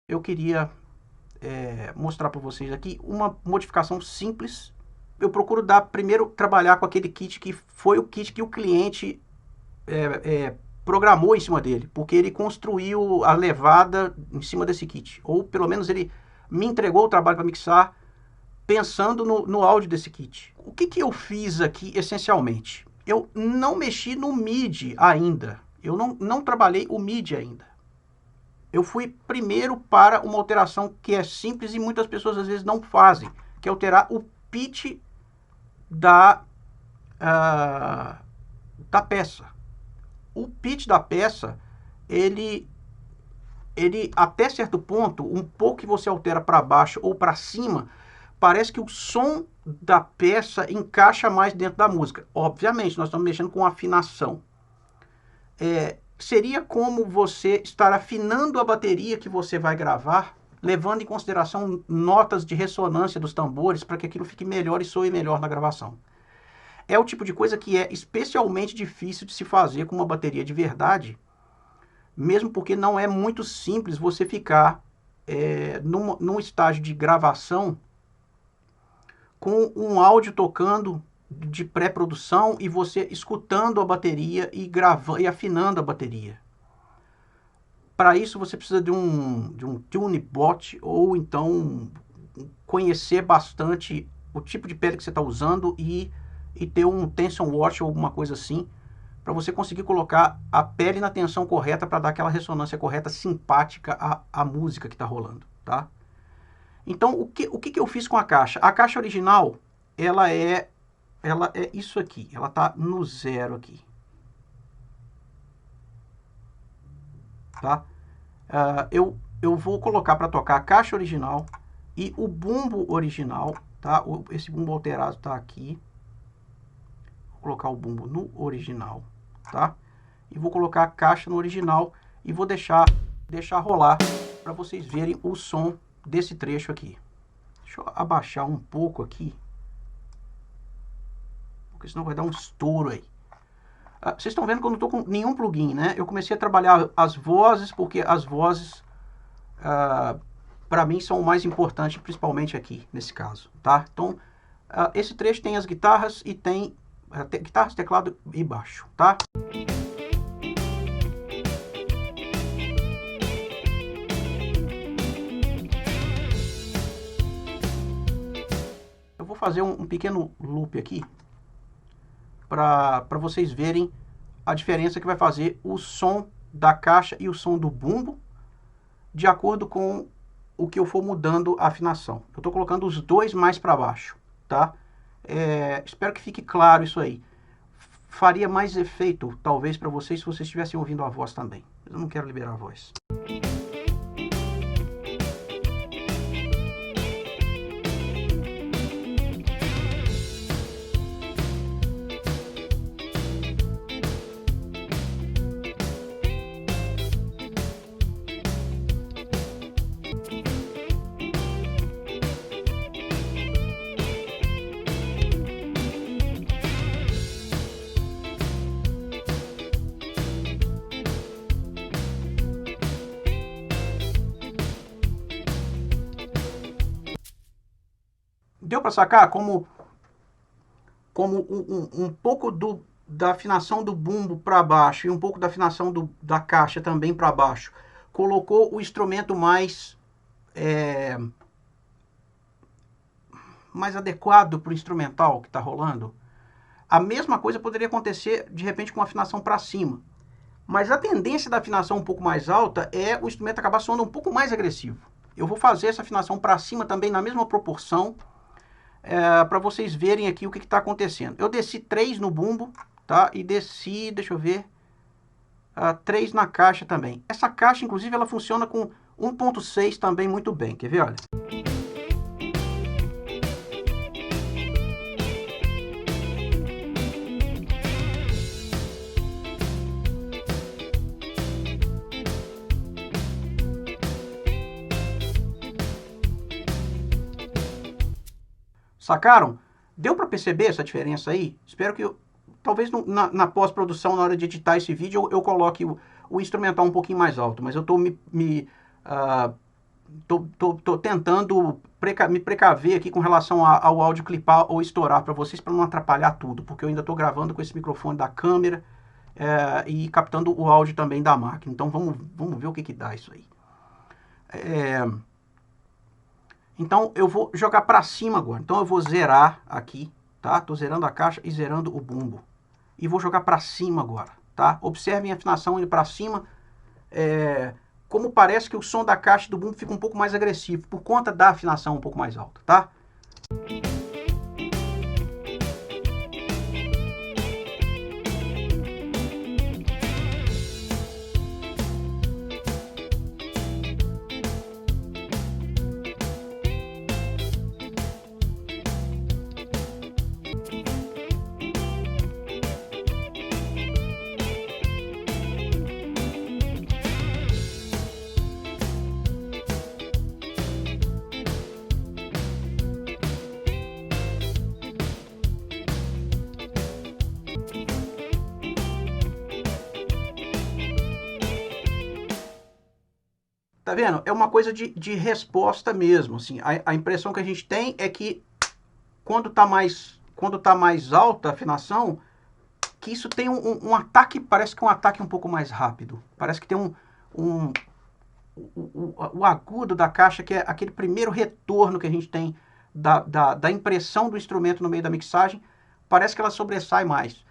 Eu queria mostrar para vocês aqui uma modificação simples. Eu procuro primeiro trabalhar com aquele kit que foi o kit que o cliente programou em cima dele, porque ele construiu a levada em cima desse kit, ou pelo menos ele me entregou o trabalho para mixar pensando no áudio desse kit. O que eu fiz aqui essencialmente? Eu não mexi no MIDI ainda, eu não trabalhei o MIDI ainda. Eu fui primeiro para uma alteração que é simples e muitas pessoas às vezes não fazem, que é alterar o pitch da peça. O pitch da peça, ele até certo ponto, um pouco que você altera para baixo ou para cima, parece que o som da peça encaixa mais dentro da música. Obviamente, nós estamos mexendo com afinação. Seria como você estar afinando a bateria que você vai gravar, levando em consideração notas de ressonância dos tambores para que aquilo fique melhor e soe melhor na gravação. É o tipo de coisa que é especialmente difícil de se fazer com uma bateria de verdade, mesmo porque não é muito simples você ficar num estágio de gravação com um áudio tocando de pré-produção e você escutando a bateria e gravando e afinando a bateria. Para isso você precisa de um tunebot ou então conhecer bastante o tipo de pele que você está usando e ter um tension watch ou alguma coisa assim, para você conseguir colocar a pele na tensão correta para dar aquela ressonância correta, simpática à música que está rolando, tá? Então, o que eu fiz com a caixa? A caixa original, ela é isso aqui, ela está no 0 aqui, tá? Eu vou colocar para tocar a caixa original e o bumbo original, tá? Esse bumbo alterado está aqui. Vou colocar o bumbo no original, tá? E vou colocar a caixa no original e vou deixar rolar para vocês verem o som desse trecho aqui. Deixa eu abaixar um pouco aqui, porque senão vai dar um estouro aí. Vocês estão vendo que eu não estou com nenhum plugin, né? Eu comecei a trabalhar as vozes, porque as vozes, para mim, são o mais importante, principalmente aqui, nesse caso, tá? Então, esse trecho tem as guitarras e tem guitarras, teclado e baixo, tá? Eu vou fazer um pequeno loop aqui para vocês verem a diferença que vai fazer o som da caixa e o som do bumbo de acordo com o que eu for mudando a afinação. Eu estou colocando os dois mais para baixo, tá? Espero que fique claro isso aí. Faria mais efeito, talvez, para vocês se vocês estivessem ouvindo a voz também. Eu não quero liberar a voz. Deu para sacar como um pouco da afinação do bumbo para baixo e um pouco da afinação da caixa também para baixo colocou o instrumento mais adequado para o instrumental que está rolando? A mesma coisa poderia acontecer de repente com a afinação para cima, mas a tendência da afinação um pouco mais alta é o instrumento acabar soando um pouco mais agressivo. Eu vou fazer essa afinação para cima também na mesma proporção, para vocês verem aqui o que está acontecendo. Eu desci 3 no bumbo, tá? E desci, deixa eu ver, 3 na caixa também. Essa caixa, inclusive, ela funciona com 1.6 também muito bem. Quer ver? Olha. Sacaram? Deu para perceber essa diferença aí? Espero que talvez na pós-produção, na hora de editar esse vídeo, eu coloque o instrumental um pouquinho mais alto, mas eu estou tô tentando me precaver aqui com relação ao áudio clipar ou estourar para vocês, para não atrapalhar tudo, porque eu ainda estou gravando com esse microfone da câmera e captando o áudio também da máquina. Então vamos ver o que dá isso aí. Então eu vou jogar para cima agora. Então eu vou zerar aqui, tá? Tô zerando a caixa e zerando o bumbo. E vou jogar para cima agora, tá? Observem a afinação indo para cima. Como parece que o som da caixa e do bumbo fica um pouco mais agressivo, por conta da afinação um pouco mais alta, tá? Tá vendo? É uma coisa de resposta mesmo. Assim, a impressão que a gente tem é que quando tá mais alta a afinação, que isso tem um ataque, parece que é um ataque um pouco mais rápido. Parece que tem o agudo da caixa, que é aquele primeiro retorno que a gente tem da impressão do instrumento no meio da mixagem, parece que ela sobressai mais.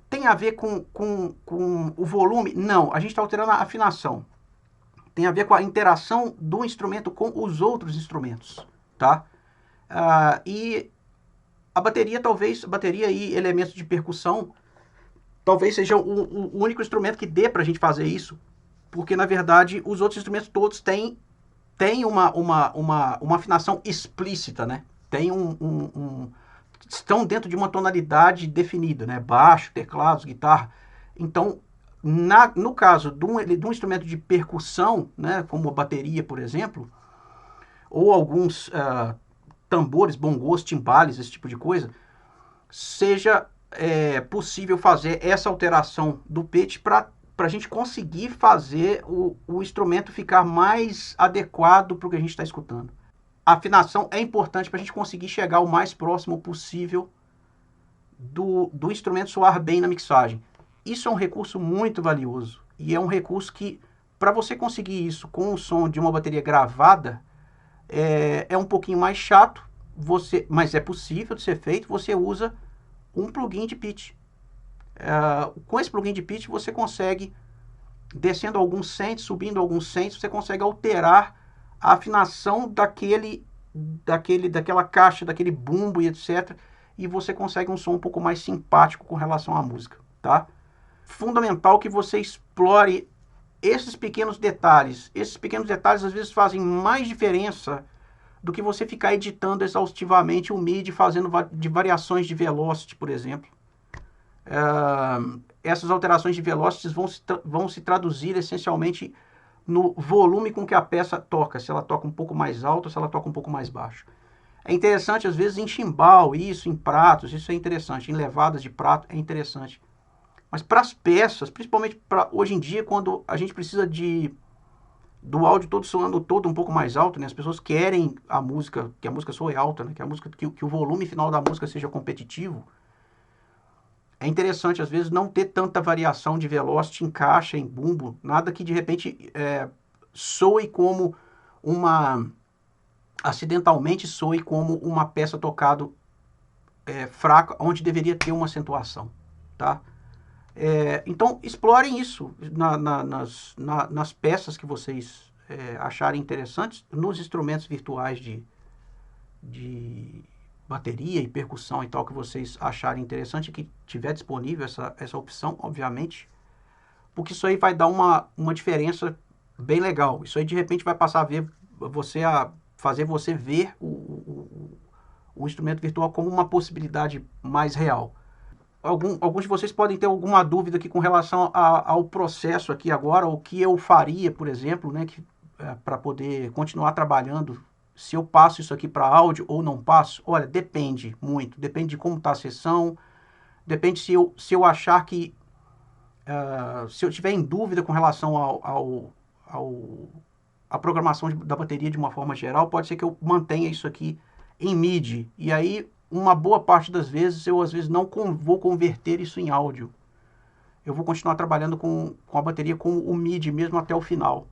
Tem a ver com o volume? Não, a gente está alterando a afinação. Tem a ver com a interação do instrumento com os outros instrumentos, tá? E a bateria, talvez, bateria e elementos de percussão, talvez seja o único instrumento que dê pra gente fazer isso, porque, na verdade, os outros instrumentos todos têm uma afinação explícita, né? Estão dentro de uma tonalidade definida, né? Baixo, teclados, guitarra. Então, no caso de um instrumento de percussão, né, como a bateria, por exemplo, ou alguns tambores, bongos, timbales, esse tipo de coisa, seja possível fazer essa alteração do pitch para a gente conseguir fazer o instrumento ficar mais adequado para o que a gente está escutando. A afinação é importante para a gente conseguir chegar o mais próximo possível do instrumento soar bem na mixagem. Isso é um recurso muito valioso e é um recurso que, para você conseguir isso com o som de uma bateria gravada, é um pouquinho mais chato, mas é possível de ser feito. Você usa um plugin de pitch. Com esse plugin de pitch você consegue, descendo alguns cents, subindo alguns cents, você consegue alterar a afinação daquela caixa, daquele bumbo e etc. E você consegue um som um pouco mais simpático com relação à música, tá? Fundamental que você explore esses pequenos detalhes. Esses pequenos detalhes às vezes fazem mais diferença do que você ficar editando exaustivamente o MIDI, fazendo de variações de velocity, por exemplo. Essas alterações de velocity vão se traduzir essencialmente no volume com que a peça toca, se ela toca um pouco mais alto ou se ela toca um pouco mais baixo. É interessante às vezes em chimbal, isso, em pratos, isso é interessante, em levadas de prato é interessante. Mas para as peças, principalmente para hoje em dia, quando a gente precisa do áudio todo soando todo um pouco mais alto, né? As pessoas querem que a música soe alta, né? Que o volume final da música seja competitivo. É interessante, às vezes, não ter tanta variação de velocity em caixa, em bumbo, nada que de repente soe como acidentalmente soe como uma peça tocada fraca, onde deveria ter uma acentuação, tá? Então, explorem isso nas peças que vocês acharem interessantes, nos instrumentos virtuais de bateria e percussão e tal, que vocês acharem interessante, que tiver disponível essa opção, obviamente, porque isso aí vai dar uma diferença bem legal. Isso aí, de repente, vai passar a fazer você ver o instrumento virtual como uma possibilidade mais real. Alguns de vocês podem ter alguma dúvida aqui com relação ao processo aqui agora, o que eu faria, por exemplo, né, para poder continuar trabalhando, se eu passo isso aqui para áudio ou não passo. Olha, depende muito, depende de como está a sessão, depende se eu achar que, se eu tiver em dúvida com relação ao a programação da bateria de uma forma geral, pode ser que eu mantenha isso aqui em MIDI. E aí, uma boa parte das vezes, eu às vezes não vou converter isso em áudio. Eu vou continuar trabalhando com a bateria com o MIDI mesmo até o final.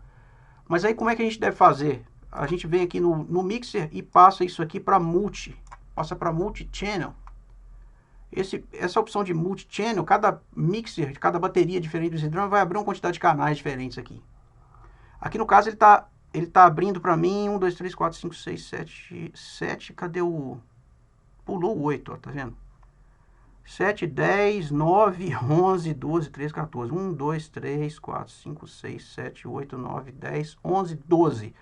Mas aí como é que a gente deve fazer? A gente vem aqui no mixer e passa isso aqui para multi. Passa para multi-channel. Essa opção de multi-channel, cada mixer, cada bateria diferente do Easy Drummer vai abrir uma quantidade de canais diferentes aqui. Aqui no caso ele tá abrindo para mim 1, 2, 3, 4, 5, 6, 7, 7. Cadê o... Pulou o 8, ó, tá vendo? 7, 10, 9, 11, 12, 13, 14. 1, 2, 3, 4, 5, 6, 7, 8, 9, 10, 11, 12.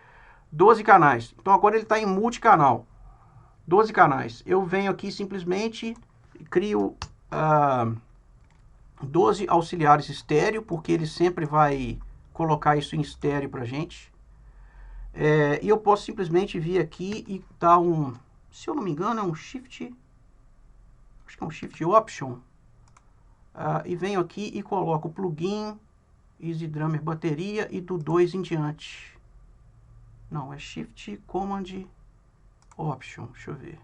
12 canais. Então agora ele está em multicanal. 12 canais. Eu venho aqui simplesmente crio 12 auxiliares estéreo, porque ele sempre vai colocar isso em estéreo pra gente. E eu posso simplesmente vir aqui e dar um, se eu não me engano, é um shift, acho que é um shift option, e venho aqui e coloco o plugin Easy Drummer bateria e do 2 em diante. Não, é shift command option, deixa eu ver.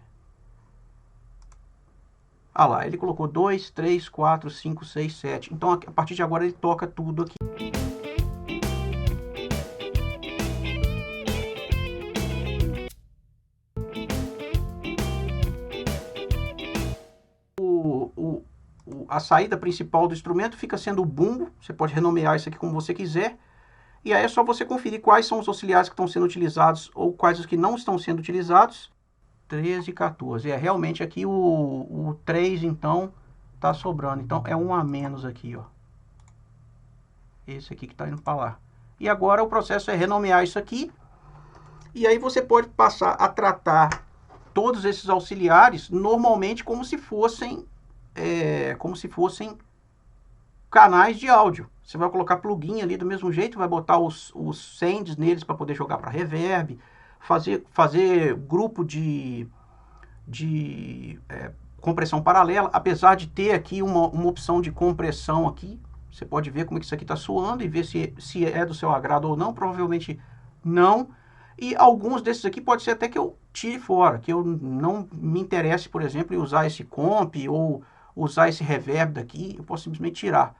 Ah lá, ele colocou 2, 3, 4, 5, 6, 7. Então a partir de agora ele toca tudo aqui. A saída principal do instrumento fica sendo o bumbo. Você pode renomear isso aqui como você quiser. E aí é só você conferir quais são os auxiliares que estão sendo utilizados ou quais os que não estão sendo utilizados. 13 e 14. Realmente aqui o 3 então tá sobrando. Então é um a menos aqui, ó. Esse aqui que tá indo para lá. E agora o processo é renomear isso aqui. E aí você pode passar a tratar todos esses auxiliares normalmente como se fossem canais de áudio. Você vai colocar plugin ali do mesmo jeito, vai botar os sends neles para poder jogar para reverb, fazer grupo de compressão paralela, apesar de ter aqui uma opção de compressão aqui. Você pode ver como é que isso aqui está soando e ver se é do seu agrado ou não. Provavelmente não. E alguns desses aqui pode ser até que eu tire fora, que eu não me interesse, por exemplo, em usar esse comp ou usar esse reverb daqui, eu posso simplesmente tirar.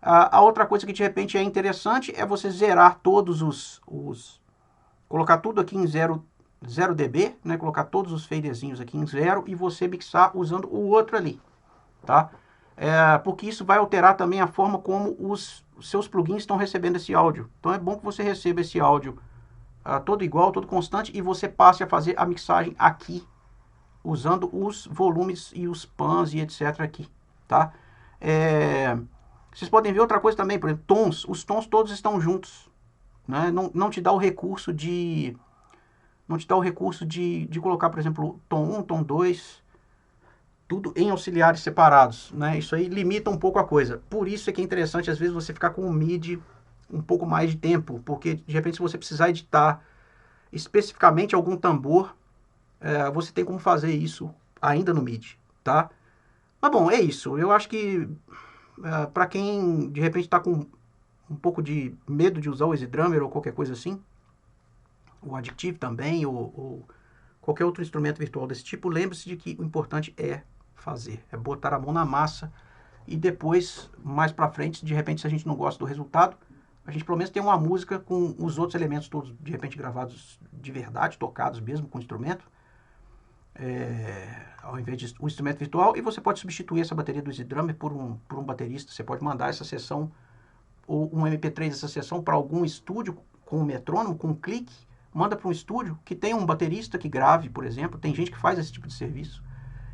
A outra coisa que de repente é interessante é você zerar todos colocar tudo aqui em 0 dB, né? Colocar todos os faderzinhos aqui em 0 e você mixar usando o outro ali, tá? Porque isso vai alterar também a forma como os seus plugins estão recebendo esse áudio. Então é bom que você receba esse áudio todo igual, todo constante, e você passe a fazer a mixagem aqui, usando os volumes e os pans e etc aqui, tá? Vocês podem ver outra coisa também, por exemplo, tons. Os tons todos estão juntos, né? Não te dá o recurso de colocar, por exemplo, tom 1, tom 2, tudo em auxiliares separados, né? Isso aí limita um pouco a coisa. Por isso é que é interessante, às vezes, você ficar com o MIDI um pouco mais de tempo, porque, de repente, se você precisar editar especificamente algum tambor, você tem como fazer isso ainda no MIDI, tá? Mas, bom, é isso. Eu acho que, para quem, de repente, está com um pouco de medo de usar o Easy Drummer ou qualquer coisa assim, o Addictive também, ou qualquer outro instrumento virtual desse tipo, lembre-se de que o importante é fazer, é botar a mão na massa, e depois, mais pra frente, de repente, se a gente não gosta do resultado, a gente pelo menos tem uma música com os outros elementos todos, de repente, gravados de verdade, tocados mesmo com o instrumento, ao invés de um instrumento virtual, e você pode substituir essa bateria do Easy Drummer por um baterista. Você pode mandar essa sessão, ou um MP3 dessa sessão, para algum estúdio com um metrônomo, com um clique, manda para um estúdio que tem um baterista que grave, por exemplo. Tem gente que faz esse tipo de serviço.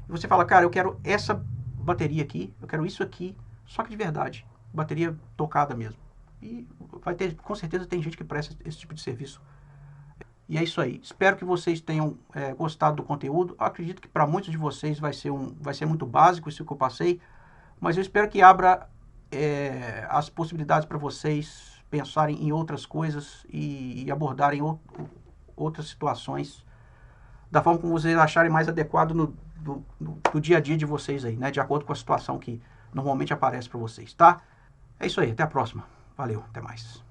E você fala, cara, eu quero essa bateria aqui, eu quero isso aqui, só que de verdade, bateria tocada mesmo. E vai ter, com certeza tem gente que presta esse tipo de serviço. E é isso aí. Espero que vocês tenham gostado do conteúdo. Eu acredito que para muitos de vocês vai ser muito básico isso que eu passei, mas eu espero que abra as possibilidades para vocês pensarem em outras coisas e abordarem outras situações da forma como vocês acharem mais adequado no dia a dia de vocês aí, né? De acordo com a situação que normalmente aparece para vocês, tá? É isso aí, até a próxima. Valeu, até mais.